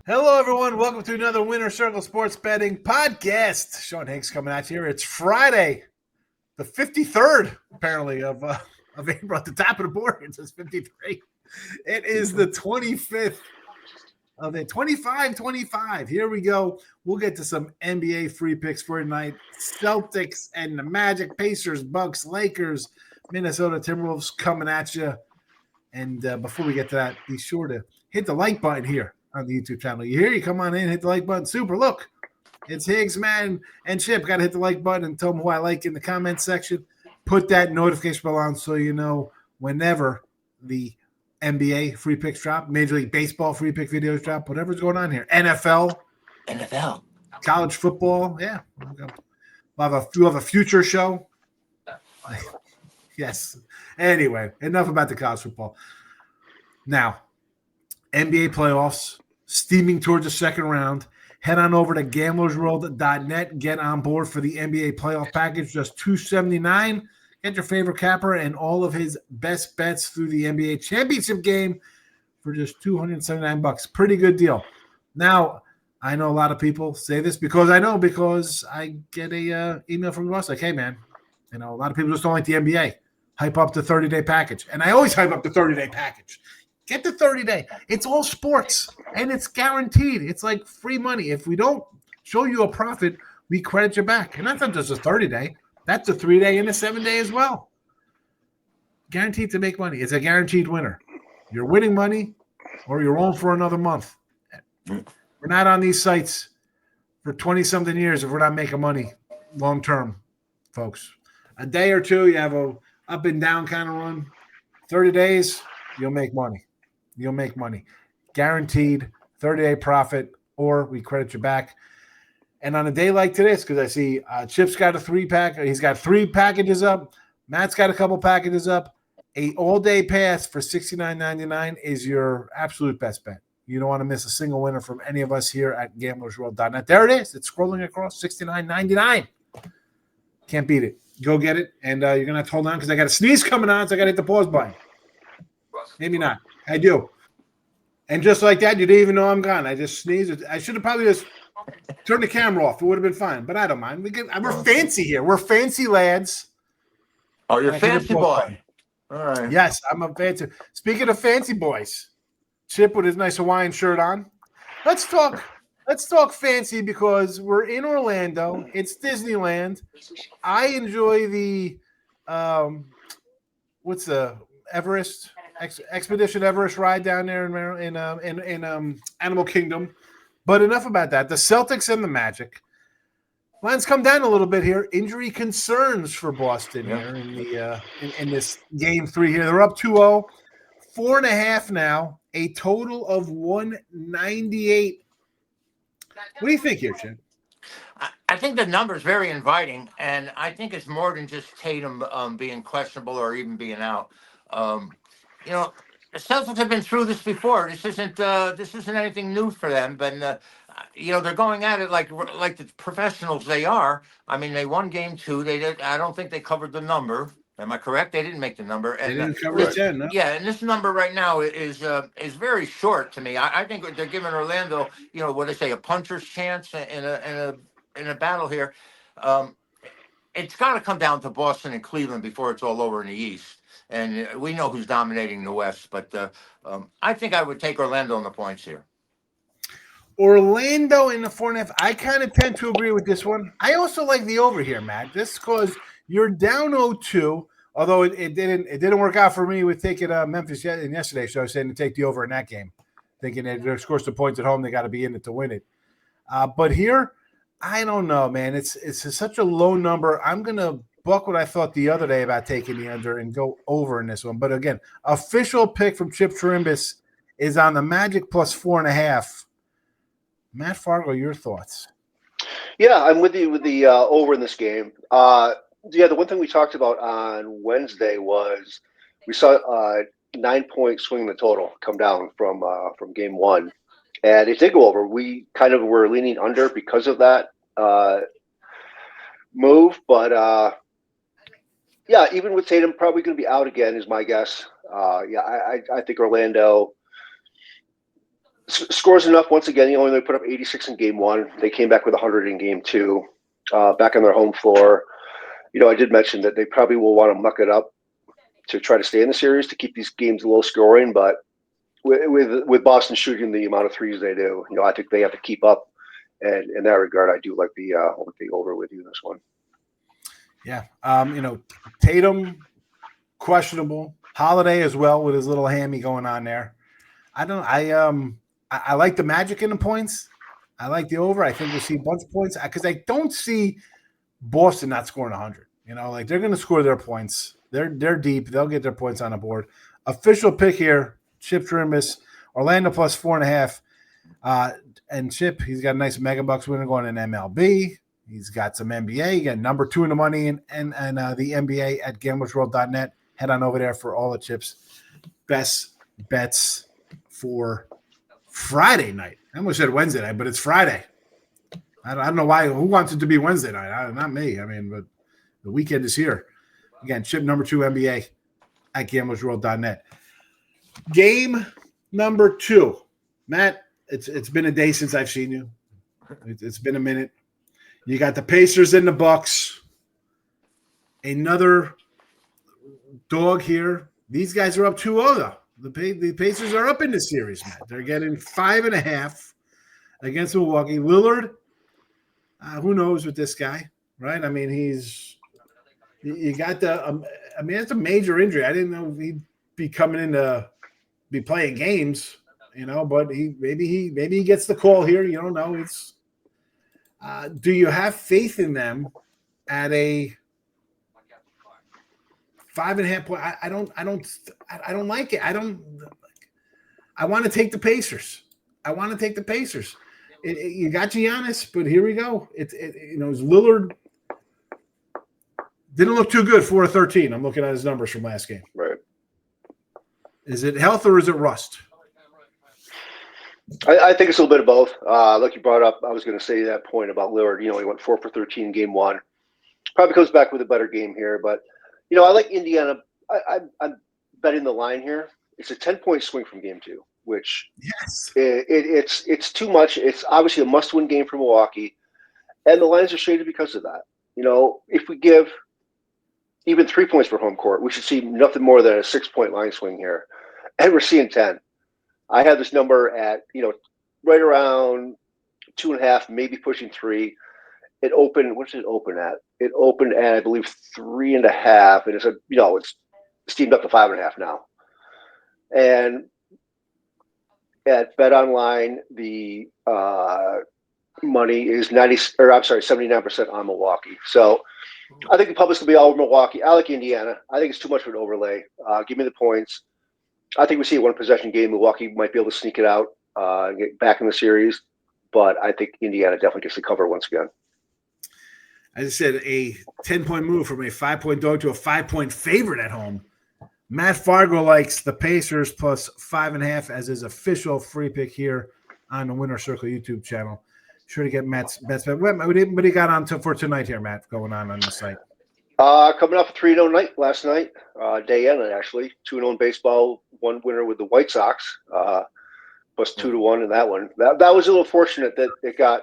Hello, everyone. Welcome to another Winner Circle Sports Betting Podcast. Sean Higgs coming at you here. It's Friday, the 53rd, apparently, of April. At the top of the board, it says 53. It is the 25th of it, 25-25. Here we go. We'll get to some NBA free picks for tonight. Celtics and the Magic, Pacers, Bucks, Lakers, Minnesota Timberwolves coming at you. And before we get to that, be sure to hit the like button here on the YouTube channel. You hear? You come on in, hit the like button. Super. Look, it's Higgs, man, and Chip. Got to hit the like button and tell them who I like in the comments section. Put that notification bell on so you know whenever the NBA free picks drop, Major League Baseball free pick videos drop, whatever's going on here. NFL, college football. Yeah. We'll have a future show. Yes. Anyway, enough about the college football. Now, NBA playoffs, steaming towards the second round. Head on over to gamblersworld.net. Get on board for the NBA playoff package, just $279. Get your favorite capper and all of his best bets through the NBA championship game for just $279. Pretty good deal. Now, I know a lot of people say this because I get a email from the boss like, hey, man, a lot of people just don't like the NBA. Hype up the 30-day package. And I always hype up the 30-day package. Get the 30-day. It's all sports, and it's guaranteed. It's like free money. If we don't show you a profit, we credit you back. And that's not just a 30-day. That's a 3-day and a 7-day as well. Guaranteed to make money. It's a guaranteed winner. You're winning money or you're on for another month. We're not on these sites for 20-something years if we're not making money long-term, folks. A day or two, you have a up and down kind of run. 30 days, you'll make money. You'll make money. Guaranteed 30-day profit, or we credit you back. And on a day like this, because I see Chip's got a 3-pack. He's got 3 packages up. Matt's got a couple packages up. A all-day pass for $69.99 is your absolute best bet. You don't want to miss a single winner from any of us here at gamblersworld.net. There it is. It's scrolling across, $69.99. Can't beat it. Go get it. And you're going to have to hold on because I got a sneeze coming on, so I got to hit the pause button. Maybe not. I do. And just like that, you didn't even know I'm gone. I just sneezed. I should have probably just turned the camera off. It would have been fine, but I don't mind. We're fancy here. We're fancy lads. Oh, you're a fancy boy. All right. Yes, I'm a fancy. Speaking of fancy boys, Chip with his nice Hawaiian shirt on. Let's talk fancy because we're in Orlando. It's Disneyland. I enjoy the what's the Everest Expedition Everest ride down there in Animal Kingdom. But enough about that. The Celtics and the Magic. Lines come down a little bit here. Injury concerns for Boston here in this game 3 here. They're up 2-0, 4.5 now, a total of 198. What do you think here, Chin? I think the number is very inviting, and I think it's more than just Tatum being questionable or even being out. The Celtics have been through this before. This isn't anything new for them, but they're going at it like the professionals they are. I mean, they won game 2. They did. I don't think they covered the number. Am I correct? They didn't make the number. And, they didn't cover 10, no? Yeah, and this number right now is very short to me. I think they're giving Orlando, what they say, a puncher's chance in a battle here. It's got to come down to Boston and Cleveland before it's all over in the East. And we know who's dominating the West, but I think I would take Orlando in the points here. Orlando in the 4.5. I kind of tend to agree with this one. I also like the over here, Matt. This because you're down 0-2. Although it didn't work out for me with taking Memphis in yesterday's show, saying to take the over in that game, thinking that they're scores the points at home, they got to be in it to win it. But here, I don't know, man. It's such a low number. I'm gonna buck what I thought the other day about taking the under and go over in this one. But again, official pick from Chip Chirimbes is on the Magic plus 4.5. Matt Fargo, your thoughts? Yeah, I'm with you with the over in this game. The one thing we talked about on Wednesday was we saw a 9-point swing in the total come down from game 1, and it did go over. We kind of were leaning under because of that move, but even with Tatum probably going to be out again is my guess. I think Orlando Scores enough. Once again, they only put up 86 in game one. They came back with 100 in game two, back on their home floor. I did mention that they probably will want to muck it up to try to stay in the series to keep these games low scoring. But with Boston shooting the amount of threes they do, I think they have to keep up. And in that regard, I do like the over with you in this one. Yeah. Tatum, questionable. Holiday as well with his little hammy going on there. I like the Magic in the points. I like the over. I think we'll see a bunch of points because I don't see Boston not scoring 100. They're going to score their points. They're deep. They'll get their points on the board. Official pick here, Chip Chirimbes, Orlando plus 4.5. And Chip, he's got a nice mega bucks winner going in MLB. He's got some NBA. He got number 2 in the money and the NBA at gamblersworld.net. Head on over there for all the Chip's best bets for Friday night. I almost said Wednesday night, but it's Friday. I don't know why. Who wants it to be Wednesday night? Not me. But the weekend is here. Again, Chip number 2 NBA at gamblersworld.net. Game number 2. Matt, it's been a day since I've seen you. It's been a minute. You got the Pacers and the Bucks. Another dog here. These guys are up 2-0 though. The Pacers are up in the series, Matt. They're getting 5.5 against Milwaukee. Lillard, who knows with this guy, right? You got that's a major injury. I didn't know he'd be coming in to be playing games, but maybe he gets the call here. You don't know. It's do you have faith in them at a 5.5 point? I don't like it. I want to take the Pacers. You got Giannis, but here we go. It's Lillard didn't look too good. 4-13. I'm looking at his numbers from last game. Right. Is it health or is it rust? I think it's a little bit of both. Like you brought up, I was going to say that point about Lillard. He went 4-for-13 in game one. Probably comes back with a better game here, but I like Indiana. I'm betting the line here. It's a 10-point swing from game two, which yes, it's too much. It's obviously a must-win game for Milwaukee, and the lines are shaded because of that. If we give even 3 points for home court, we should see nothing more than a 6-point line swing here, and we're seeing 10. I have this number at right around 2.5, maybe pushing 3. It opened. What did it open at? It opened at, I believe, 3.5, and it's steamed up to 5.5 now. And at Bet Online, the money is 79% on Milwaukee. So I think the public's gonna be all over Milwaukee. I like Indiana. I think it's too much of an overlay. Give me the points. I think we see a 1-possession game. Milwaukee might be able to sneak it out, and get back in the series, but I think Indiana definitely gets the cover once again. As I said, a 10-point move from a 5-point dog to a 5-point favorite at home. Matt Fargo likes the Pacers plus 5.5 as his official free pick here on the Winner Circle YouTube channel. Sure to get Matt's best bet. What do you got on for tonight here, Matt, going on the site? Coming off a 3-0 night last night, day end actually. 2-0 in baseball, one winner with the White Sox, plus 2-1 in that one. That was a little fortunate that it got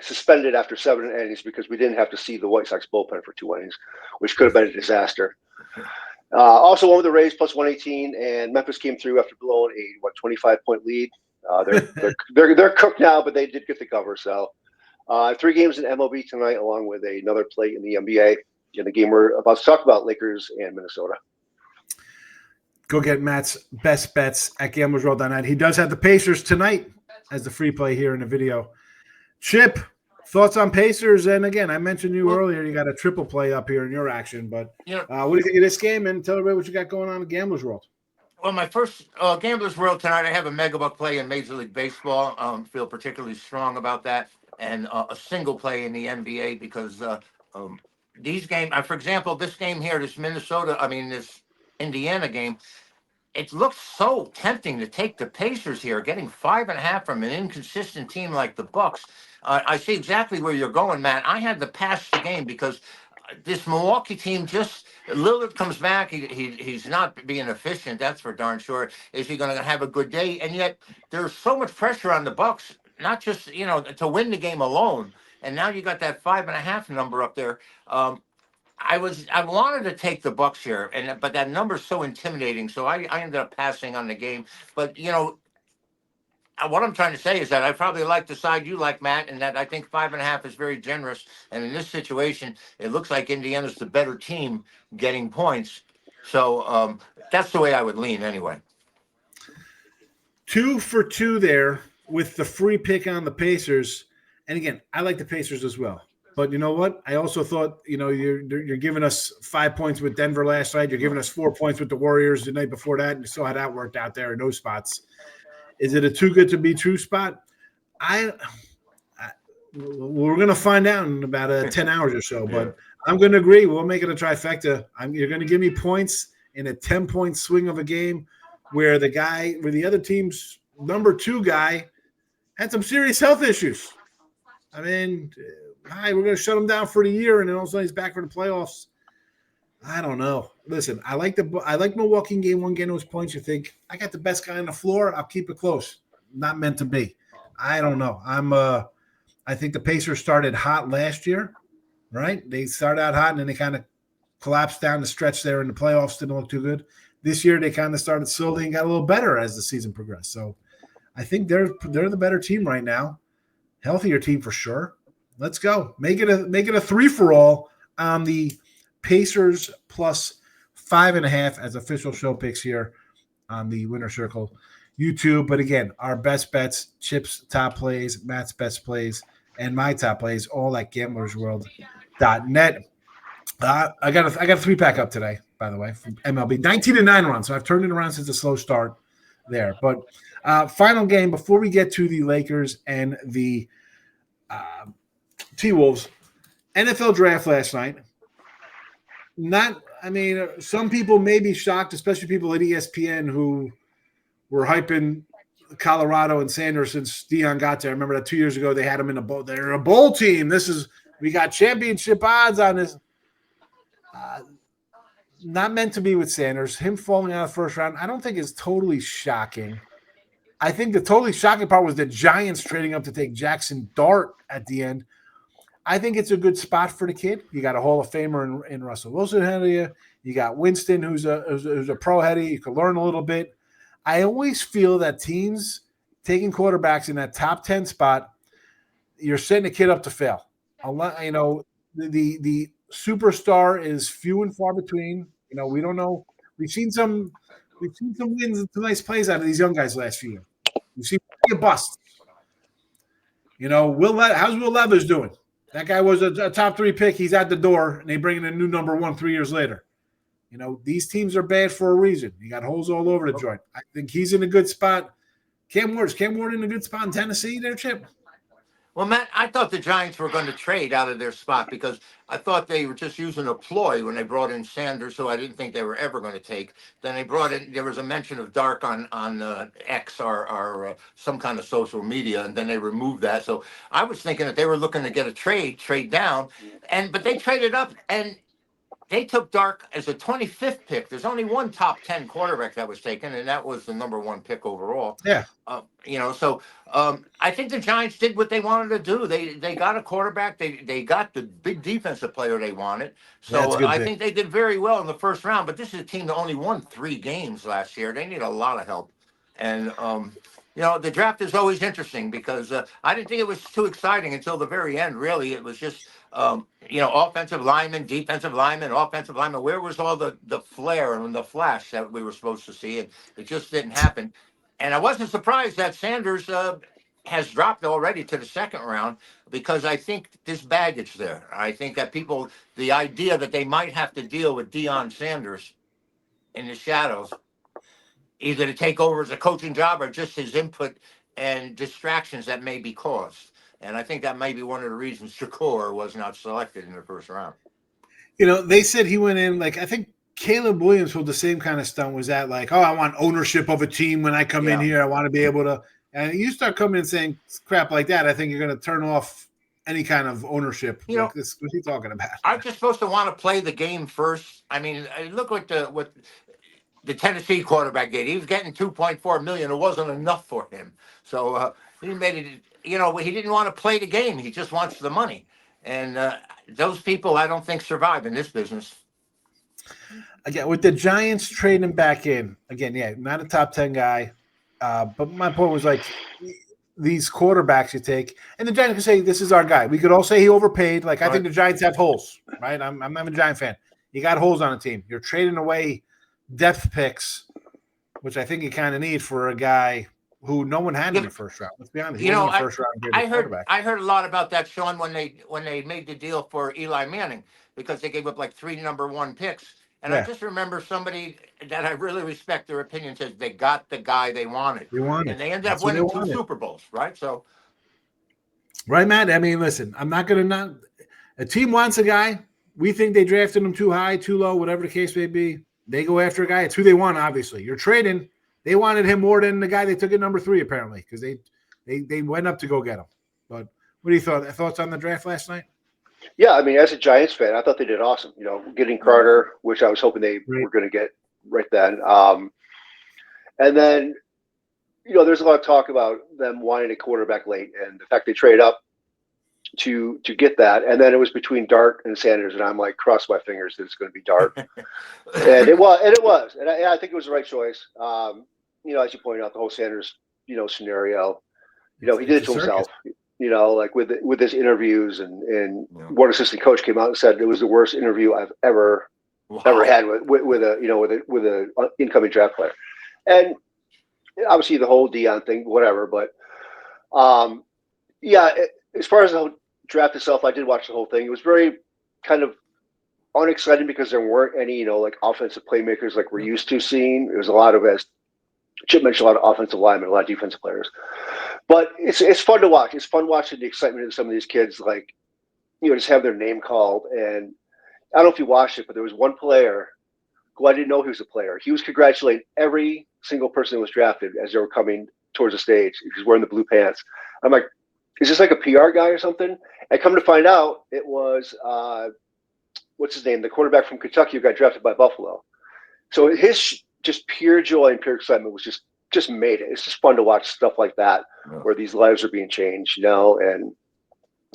suspended after 7 innings because we didn't have to see the White Sox bullpen for 2 innings, which could have been a disaster. Also, one with the Rays plus 118, and Memphis came through after blowing a 25-point lead. They're cooked now, but they did get the cover. So 3 games in MLB tonight, along with another play in the NBA. In the game we're about to talk about, Lakers and Minnesota. Go get Matt's best bets at gamblersworld.net. He does have the Pacers tonight as the free play here in the video. Chip, thoughts on Pacers? And again, I mentioned you earlier. You got a triple play up here in your action, but what do you think of this game? And tell everybody what you got going on in Gamblers World. Well, my first Gamblers World tonight, I have a mega buck play in Major League Baseball. Feel particularly strong about that, and a single play in the NBA because these games, for example, this game here, this Indiana game, it looks so tempting to take the Pacers here, getting 5.5 from an inconsistent team like the Bucks. I see exactly where you're going, Matt. I had to pass the game because this Milwaukee team just Lillard comes back. He's not being efficient. That's for darn sure. Is he going to have a good day? And yet there's so much pressure on the Bucks, not just to win the game alone. And now you got that 5.5 number up there. I wanted to take the Bucks here, but that number's so intimidating. So I ended up passing on the game. But what I'm trying to say is that I probably like the side you like, Matt, and that I think 5.5 is very generous. And in this situation, it looks like Indiana's the better team getting points. So that's the way I would lean anyway. 2 for 2 there with the free pick on the Pacers. And again, I like the Pacers as well. But you know what? I also thought, you're giving us 5 points with Denver last night. You're giving us 4 points with the Warriors the night before that. And you saw how that worked out there in those spots. Is it a too good to be true spot? We're going to find out in about 10 hours or so. But I'm going to agree. We'll make it a trifecta. You're going to give me points in a 10-point swing of a game where the other team's number 2 guy had some serious health issues. I mean, we're going to shut him down for the year, and then all of a sudden he's back for the playoffs. I don't know. Listen, I like Milwaukee in game 1 getting those points. You think I got the best guy on the floor? I'll keep it close. Not meant to be. I don't know. I think the Pacers started hot last year, right? They started out hot and then they kind of collapsed down the stretch there in the playoffs. Didn't look too good. This year they kind of started slowly and got a little better as the season progressed. So I think they're the better team right now, healthier team for sure. Let's go. Make it a 3-for-all on the Pacers plus 5.5 as official show picks here on the Winner Circle YouTube. But again, our best bets, Chip's top plays, Matt's best plays, and my top plays, all at gamblersworld.net. I got a 3-pack up today, by the way, from MLB. 19-9 run, so I've turned it around since a slow start there. But final game before we get to the Lakers and the T-Wolves. NFL draft last night. Some people may be shocked, especially people at ESPN who were hyping Colorado and Sanders since Deion got there. I remember that 2 years ago they had him in a bowl. They're a bowl team. We got championship odds on this. Not meant to be with Sanders. Him falling out of the first round, I don't think is totally shocking. I think the totally shocking part was the Giants trading up to take Jackson Dart at the end. I think it's a good spot for the kid. You got a Hall of Famer in Russell Wilson ahead of you. You got Winston, who's a pro heady. You can learn a little bit. I always feel that teams taking quarterbacks in that top 10 spot, you're setting a kid up to fail. The superstar is few and far between. We don't know. We've seen some wins and some nice plays out of these young guys last few years. We've seen a bust. How's Will Levis doing? That guy was a top 3 pick. He's at the door, and they bring in a new number 1 3 years later. These teams are bad for a reason. You got holes all over the joint. I think he's in a good spot. Cam Ward in a good spot in Tennessee there, Chip? Well, Matt, I thought the Giants were going to trade out of their spot because I thought they were just using a ploy when they brought in Sanders, who I didn't think they were ever going to take. Then they brought in, there was a mention of Dark on X or some kind of social media, and then they removed that. So I was thinking that they were looking to get a trade down, but they traded up, and they took Dark as a 25th pick. There's only one top 10 quarterback that was taken, and that was the number 1 pick overall. Yeah. I think the Giants did what they wanted to do. They got a quarterback. They got the big defensive player they wanted. So I think they did very well in the first round. But this is a team that only won 3 games last year. They need a lot of help. And, the draft is always interesting because I didn't think it was too exciting until the very end, really. It was just, offensive linemen, defensive linemen, offensive linemen. Where was all the flair and the flash that we were supposed to see? And it just didn't happen. And I wasn't surprised that Sanders has dropped already to the second round because I think there's baggage there. I think that the idea that they might have to deal with Deion Sanders in the shadows, either to take over as a coaching job or just his input and distractions that may be caused. And I think that may be one of the reasons Shakur was not selected in the first round. They said he went in, I think Caleb Williams pulled the same kind of stunt. Was that I want ownership of a team when I come in here. I want to be able to – and you start coming and saying crap like that, I think you're going to turn off any kind of ownership. You Like know, this, what's he talking about? aren't you supposed to want to play the game first? I mean, look what the Tennessee quarterback did. He was getting 2.4 million. It wasn't enough for him. So he made it. You know, he didn't want to play the game. He just wants the money. And those people, I don't think, survive in this business. Again, with the Giants trading back in, again, yeah, not a top 10 guy. But my point was like these quarterbacks you take, and the Giants can say this is our guy. We could all say he overpaid. Like I think the Giants have holes, right? I'm not a Giant fan. You got holes on the team. You're trading away depth picks, which I think you kind of need for a guy who no one had in the first round. Let's be honest. You know, I heard a lot about that, Sean, when they made the deal for Eli Manning because they gave up like 3 number 1 picks. And I just remember somebody that I really respect their opinion says they got the guy they wanted. And they ended up winning 2 Super Bowls, right? So, right, Matt. I mean, listen, I'm not going to not. A team wants a guy. We think they drafted him too high, too low, whatever the case may be. They go after a guy. It's who they want, obviously. You're trading. They wanted him more than the guy they took at number 3, apparently, because they went up to go get him. But what do you thoughts on the draft last night? Yeah, I mean, as a Giants fan, I thought they did awesome. You know, getting Carter, which I was hoping they were going to get right then. And then, you know, there's a lot of talk about them wanting a quarterback late, and the fact they trade up to get that. And then it was between Dart and Sanders, and I'm like, cross my fingers that it's going to be Dart. and it was, and I think it was the right choice. You know, as you pointed out, the whole Sanders, you know, scenario. You know, he did it to himself. You know, like with his interviews, and one assistant coach came out and said it was the worst interview I've ever had with a incoming draft player, and obviously the whole Dion thing, whatever. But as far as the whole draft itself, I did watch the whole thing. It was very kind of unexciting because there weren't any, you know, like offensive playmakers like we're used to seeing. It was a lot of, as Chip mentioned, a lot of offensive linemen, a lot of defensive players. But it's fun to watch. It's fun watching the excitement of some of these kids, like, you know, just have their name called. And I don't know if you watched it, but there was one player who I didn't know he was a player. He was congratulating every single person that was drafted as they were coming towards the stage. He was wearing the blue pants. I'm like, is this like a PR guy or something? And come to find out, it was, what's his name? The quarterback from Kentucky who got drafted by Buffalo. So his just pure joy and pure excitement was just made it. It's just fun to watch stuff like that where these lives are being changed, you know. And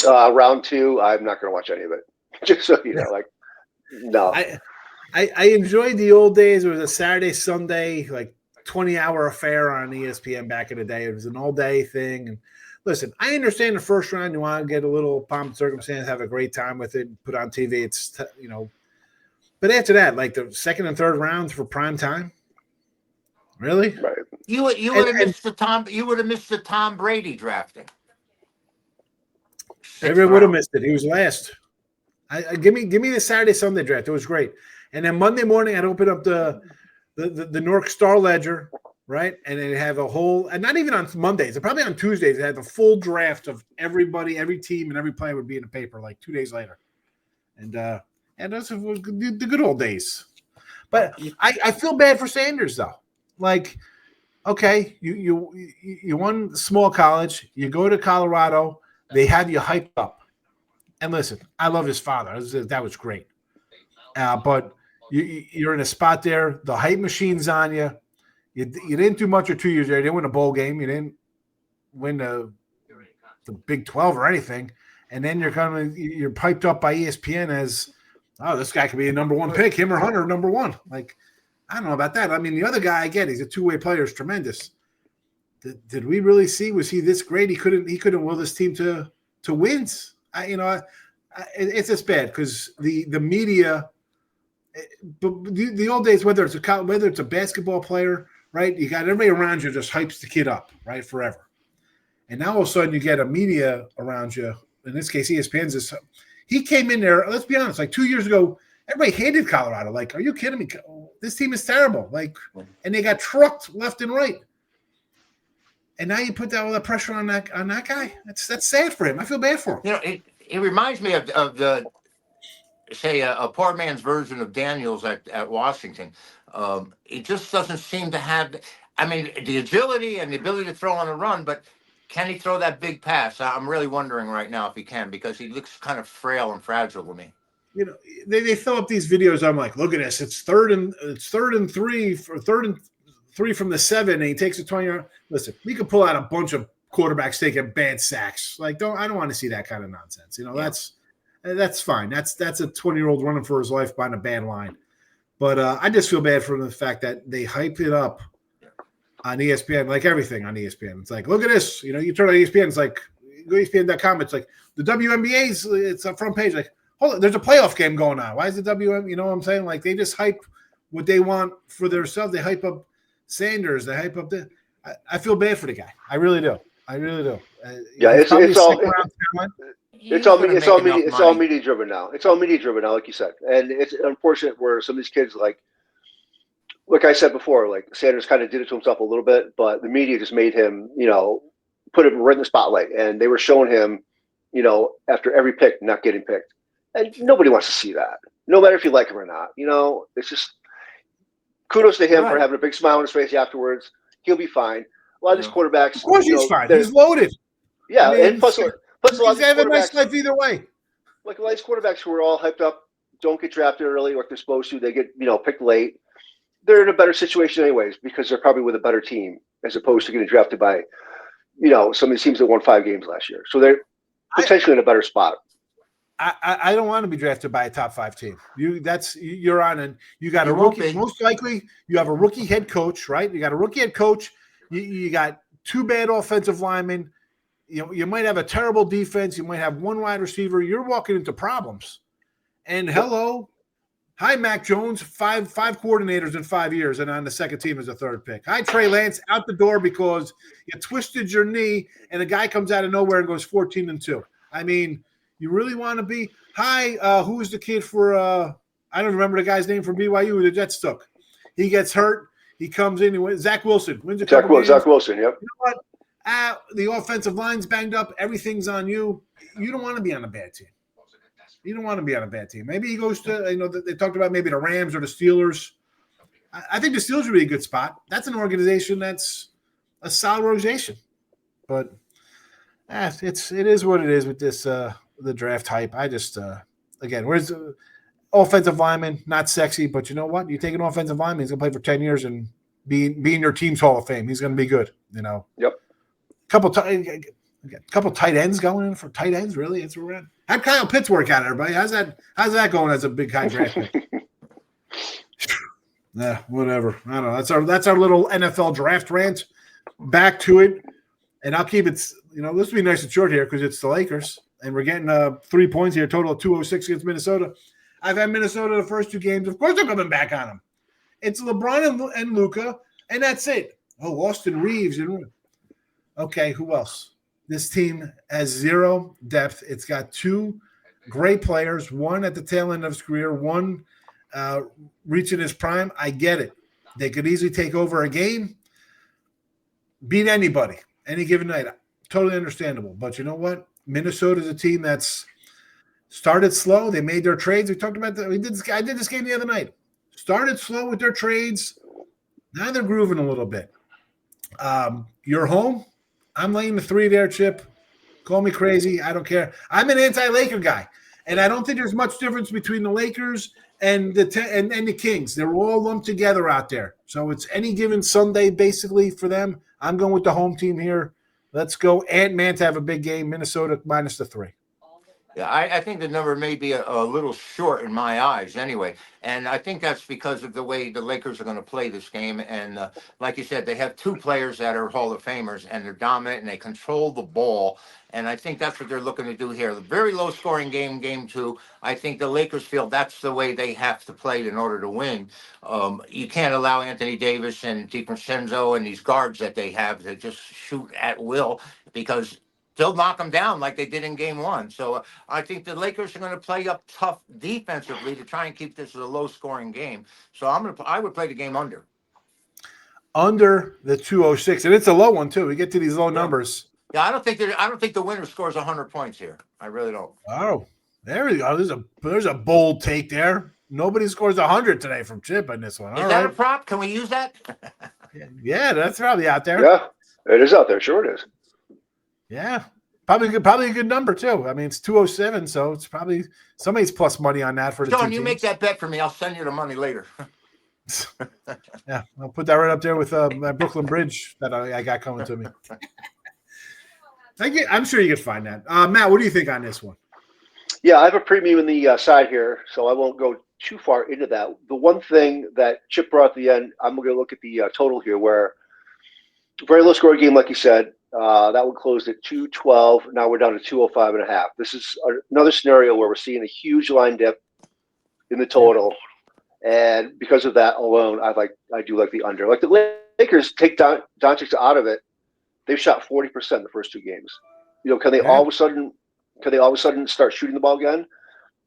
round 2, I'm not going to watch any of it. Just so you know, like, no. I enjoyed the old days. It was a Saturday, Sunday, like 20-hour affair on ESPN back in the day. It was an all-day thing. And listen, I understand the first round. You want to get a little pomp and circumstance, have a great time with it, put on TV. It's, you know. But after that, like the second and third rounds for prime time, really? Right. You would have missed the Tom. You would have missed the Tom Brady drafting. Everyone would have missed it. He was last. Give me the Saturday Sunday draft. It was great. And then Monday morning, I'd open up the North Star Ledger, right? And then have a whole, and not even on Mondays, probably on Tuesdays, they had the full draft of everybody, every team, and every player would be in the paper like 2 days later. And those were the good old days. But I feel bad for Sanders though. Like, okay, you won small college, you go to Colorado, they have you hyped up. And listen, I love his father. That was great. But you're in a spot there. The hype machine's on you. You didn't do much for 2 years there. You didn't win a bowl game. You didn't win the Big 12 or anything. And then you're piped up by ESPN as, oh, this guy could be a number 1 pick, him or Hunter, number 1. Like, I don't know about that. I mean, the other guy, I get, he's a two-way player, is tremendous. Did we really see? Was he this great? He couldn't will this team to wins. It's just bad because the media. But the old days, whether it's a basketball player, right? You got everybody around you just hypes the kid up, right, forever. And now all of a sudden you get a media around you. In this case, ESPN's this. He came in there. Let's be honest. Like 2 years ago, everybody hated Colorado. Like, are you kidding me? This team is terrible. Like, and they got trucked left and right. And now you put all that pressure on that guy. That's sad for him. I feel bad for him. You know, it reminds me of the say a poor man's version of Daniels at Washington. It just doesn't seem to have. I mean, the agility and the ability to throw on a run, but can he throw that big pass? I'm really wondering right now if he can, because he looks kind of frail and fragile to me. You know, they throw up these videos. I'm like, look at this. It's third and 3 for 3rd and 3 from the 7, and he takes a 20-yard. Listen, we could pull out a bunch of quarterbacks taking bad sacks. Like, I don't want to see that kind of nonsense. You know, that's fine. That's a 20-year-old running for his life behind a bad line. But I just feel bad for the fact that they hype it up on ESPN, like everything on ESPN. It's like, look at this. You know, you turn on ESPN, it's like, go ESPN.com. It's like the WNBA's, it's a front page. Like, hold on, there's a playoff game going on. Why is the WM? You know what I'm saying? Like, they just hype what they want for themselves. They hype up Sanders. They hype up the. I feel bad for the guy. I really do. Yeah, it's all media driven now. It's all media driven now, like you said, and it's unfortunate where some of these kids, like I said before, like Sanders kind of did it to himself a little bit, but the media just made him, you know, put him right in the spotlight, and they were showing him, you know, after every pick not getting picked, and nobody wants to see that, no matter if you like him or not. You know, it's just kudos to him for having a big smile on his face afterwards. He'll be fine. A lot of these quarterbacks, of course, he's fine. He's loaded. Yeah, and plus a lot of he's having a nice life either way. Like a lot of these quarterbacks who are all hyped up, don't get drafted early like they're supposed to. They get, you know, picked late. They're in a better situation anyways because they're probably with a better team as opposed to getting drafted by, you know, some of these teams that won 5 games last year. So they're potentially in a better spot. I don't want to be drafted by a top 5 team. You're on, and you got a rookie. Most likely, you have a rookie head coach, right? You got a rookie head coach. You got 2 bad offensive linemen. You know, you might have a terrible defense. You might have 1 wide receiver. You're walking into problems. And hi, Mac Jones. Five coordinators in 5 years, and on the second team as a 3rd pick. Hi, Trey Lance, out the door because you twisted your knee, and a guy comes out of nowhere and goes 14-2. I mean, you really want to be who's the kid for I don't remember the guy's name from BYU the Jets took. He gets hurt. He comes in. Zach Wilson wins a couple games. Zach Wilson, yep. You know what? The offensive line's banged up. Everything's on you. You don't want to be on a bad team. You don't want to be on a bad team. Maybe he goes to, you know, they talked about maybe the Rams or the Steelers. I think the Steelers would be a good spot. That's an organization that's a solid organization. But it is what it is with this the draft hype. I just again, where's the offensive lineman? Not sexy, but you know what? You take an offensive lineman, he's gonna play for 10 years and be in your team's Hall of Fame. He's gonna be good. You know. Yep. Couple tight ends going in for tight ends. Really, it's around. How'd Kyle Pitts work out, everybody? How's that going as a big high draft pick? Yeah, whatever. I don't know. That's our little NFL draft rant. Back to it, and I'll keep it. You know, this will be nice and short here because it's the Lakers, and we're getting 3 points here, total of 206 against Minnesota. I've had Minnesota the first 2 games. Of course, they're coming back on them. It's LeBron and Luka, and that's it. Oh, Austin Reeves and. Okay, who else? This team has 0 depth. It's got 2 great players, one at the tail end of his career, one reaching his prime. I get it. They could easily take over a game, beat anybody, any given night. Totally understandable. But you know what? Minnesota's a team that's started slow. They made their trades. We talked about that. I did this game the other night. Started slow with their trades. Now they're grooving a little bit. You're home. I'm laying the 3 there, Chip. Call me crazy. I don't care. I'm an anti-Laker guy, and I don't think there's much difference between the Lakers and the Kings. They're all lumped together out there. So it's any given Sunday, basically, for them. I'm going with the home team here. Let's go Ant-Man to have a big game. Minnesota minus the 3. Yeah, I think the number may be a little short in my eyes anyway. And I think that's because of the way the Lakers are going to play this game. And like you said, they have 2 players that are Hall of Famers, and they're dominant, and they control the ball. And I think that's what they're looking to do here. A very low-scoring game 2. I think the Lakers feel that's the way they have to play in order to win. You can't allow Anthony Davis and DiVincenzo and these guards that they have to just shoot at will because they'll knock them down like they did in game 1. So I think the Lakers are going to play up tough defensively to try and keep this as a low-scoring game. So I would play the game under. Under the 206, and it's a low one too. We get to these low numbers. Yeah, I don't think the winner scores 100 points here. I really don't. Oh, there we go. There's a bold take there. Nobody scores 100 today from Chip on this one. Is that a prop? Can we use that? Yeah, that's probably out there. Yeah, it is out there. Sure it is. Yeah. Probably a good number too. I mean, it's 207, so it's probably somebody's plus money on that for the Sean, two you make teams. that bet for me. I'll send you the money later. Yeah, I'll put that right up there with my Brooklyn Bridge that I got coming to me. I'm sure you could find that. Matt, what do you think on this one? Yeah, I have a premium in the side here, so I won't go too far into that. The one thing that Chip brought at the end, I'm going to look at the total here, where very low scoring game, like you said. That one closed at 212. Now we're down to 205.5. This is another scenario where we're seeing a huge line dip in the total. And because of that alone, I do like the under. Like the Lakers take Doncic out of it, they've shot 40% in the first two games. Can they all of a sudden start shooting the ball again?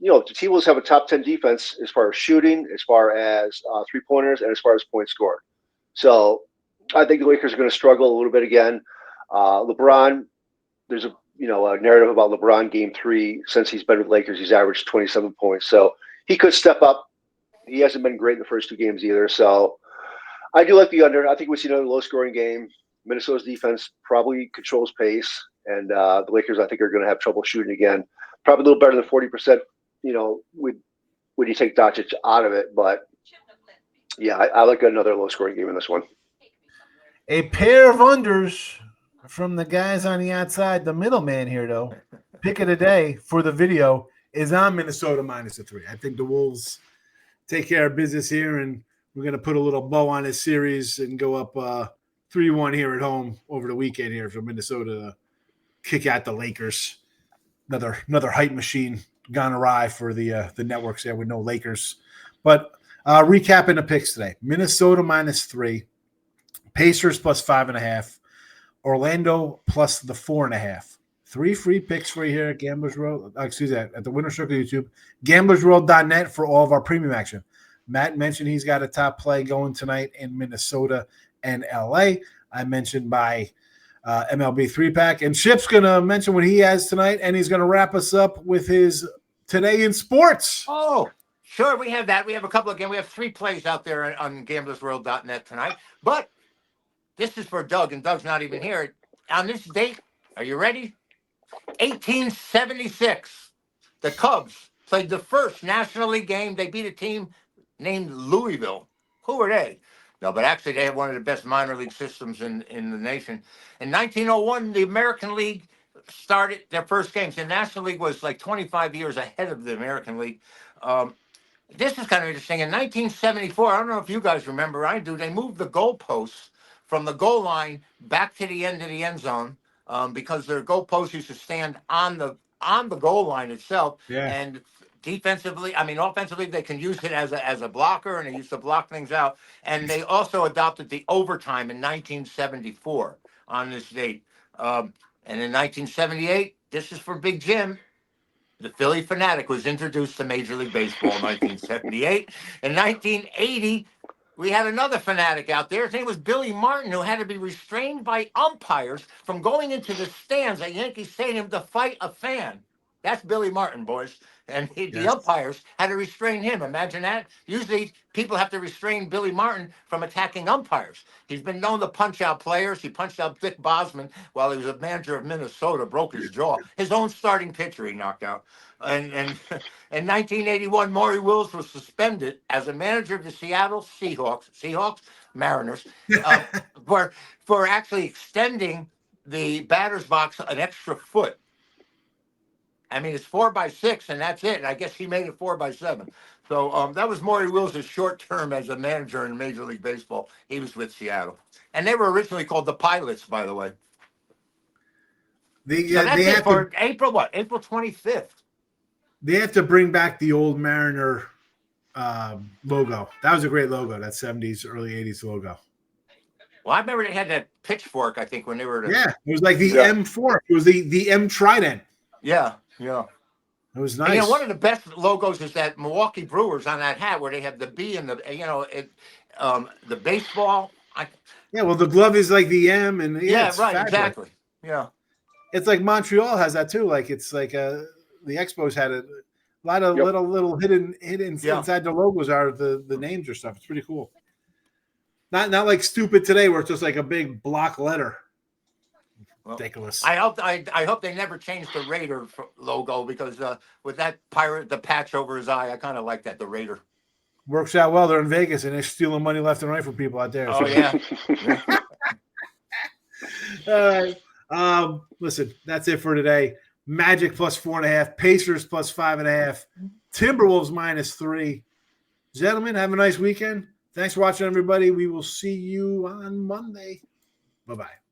The T-Wolves have a top 10 defense as far as shooting, as far as 3-pointers, and as far as points scored. So I think the Lakers are going to struggle a little bit again. LeBron, there's a narrative about LeBron game 3 since he's been with Lakers. He's averaged 27 points, so he could step up. He hasn't been great in the first two games either. So I do like the under. I think we see another low-scoring game. Minnesota's defense probably controls pace, and the Lakers, I think, are going to have trouble shooting again. Probably a little better than 40%. When you take Doncic out of it, but yeah, I like another low-scoring game in this one. A pair of unders from the guys on the outside. The middleman here, though, pick of the day for the video is on Minnesota -3. I think the Wolves take care of business here, and we're going to put a little bow on this series and go up 3-1 here at home over the weekend here for Minnesota to kick out the Lakers. Another hype machine gone awry for the networks there with no Lakers. But recapping the picks today: Minnesota -3, Pacers +5.5, Orlando plus the 4.5. 3 free picks for you here at Gamblers World. Excuse me, at the Winner Circle YouTube. GamblersWorld.net for all of our premium action. Matt mentioned he's got a top play going tonight in Minnesota and LA. I mentioned my MLB 3-pack. And Chip's going to mention what he has tonight, and he's going to wrap us up with his Today in Sports. Oh, sure. We have that. We have a couple again. We have 3 plays out there on GamblersWorld.net tonight. But this is for Doug, and Doug's not even here. On this date, are you ready? 1876, the Cubs played the first National League game. They beat a team named Louisville. Who are they? No, but actually they have one of the best minor league systems in the nation. In 1901, the American League started their first games. The National League was like 25 years ahead of the American League. This is kind of interesting. In 1974, I don't know if you guys remember, I do, they moved the goalposts from the goal line back to the end of the end zone. Because their goalposts used to stand on the goal line itself, and offensively, they can use it as a blocker, and they used to block things out. And they also adopted the overtime in 1974 on this date. And in 1978, this is for Big Jim. The Philly Fanatic was introduced to Major League Baseball in 1978. In 1980. We had another fanatic out there. His name was Billy Martin, who had to be restrained by umpires from going into the stands at Yankee Stadium to fight a fan. That's Billy Martin, boys. And the umpires had to restrain him. Imagine that. Usually people have to restrain Billy Martin from attacking umpires. He's been known to punch out players. He punched out Dick Bosman while he was a manager of Minnesota, broke his jaw. His own starting pitcher he knocked out. And in 1981, Maury Wills was suspended as a manager of the Seattle Seahawks, Mariners, for actually extending the batter's box an extra foot. I mean, it's 4x6, and that's it. And I guess he made it 4x7. So that was Maury Wills' short term as a manager in Major League Baseball. He was with Seattle, and they were originally called the Pilots, by the way. So that's it for April 25th. They have to bring back the old Mariner logo. That was a great logo, that 70s, early 80s logo. Well, I remember they had that pitchfork, I think, when they were... it was like the M4. It was the M Trident. Yeah. It was nice. And, one of the best logos is that Milwaukee Brewers on that hat where they have the B and the baseball. Well, the glove is like the M. And right, fabulous. Exactly. Yeah. It's like Montreal has that too. Like it's like the Expos had a lot of little hidden inside the logos are the names or stuff. It's pretty cool. Not like stupid today where it's just like a big block letter. Ridiculous. I hope they never change the Raider logo because with that pirate, the patch over his eye, I kind of like that, the Raider. Works out well. They're in Vegas and they're stealing money left and right from people out there. Oh, yeah. All right. Listen, that's it for today. Magic plus 4.5, Pacers plus 5.5, Timberwolves -3. Gentlemen, have a nice weekend. Thanks for watching, everybody. We will see you on Monday. Bye-bye.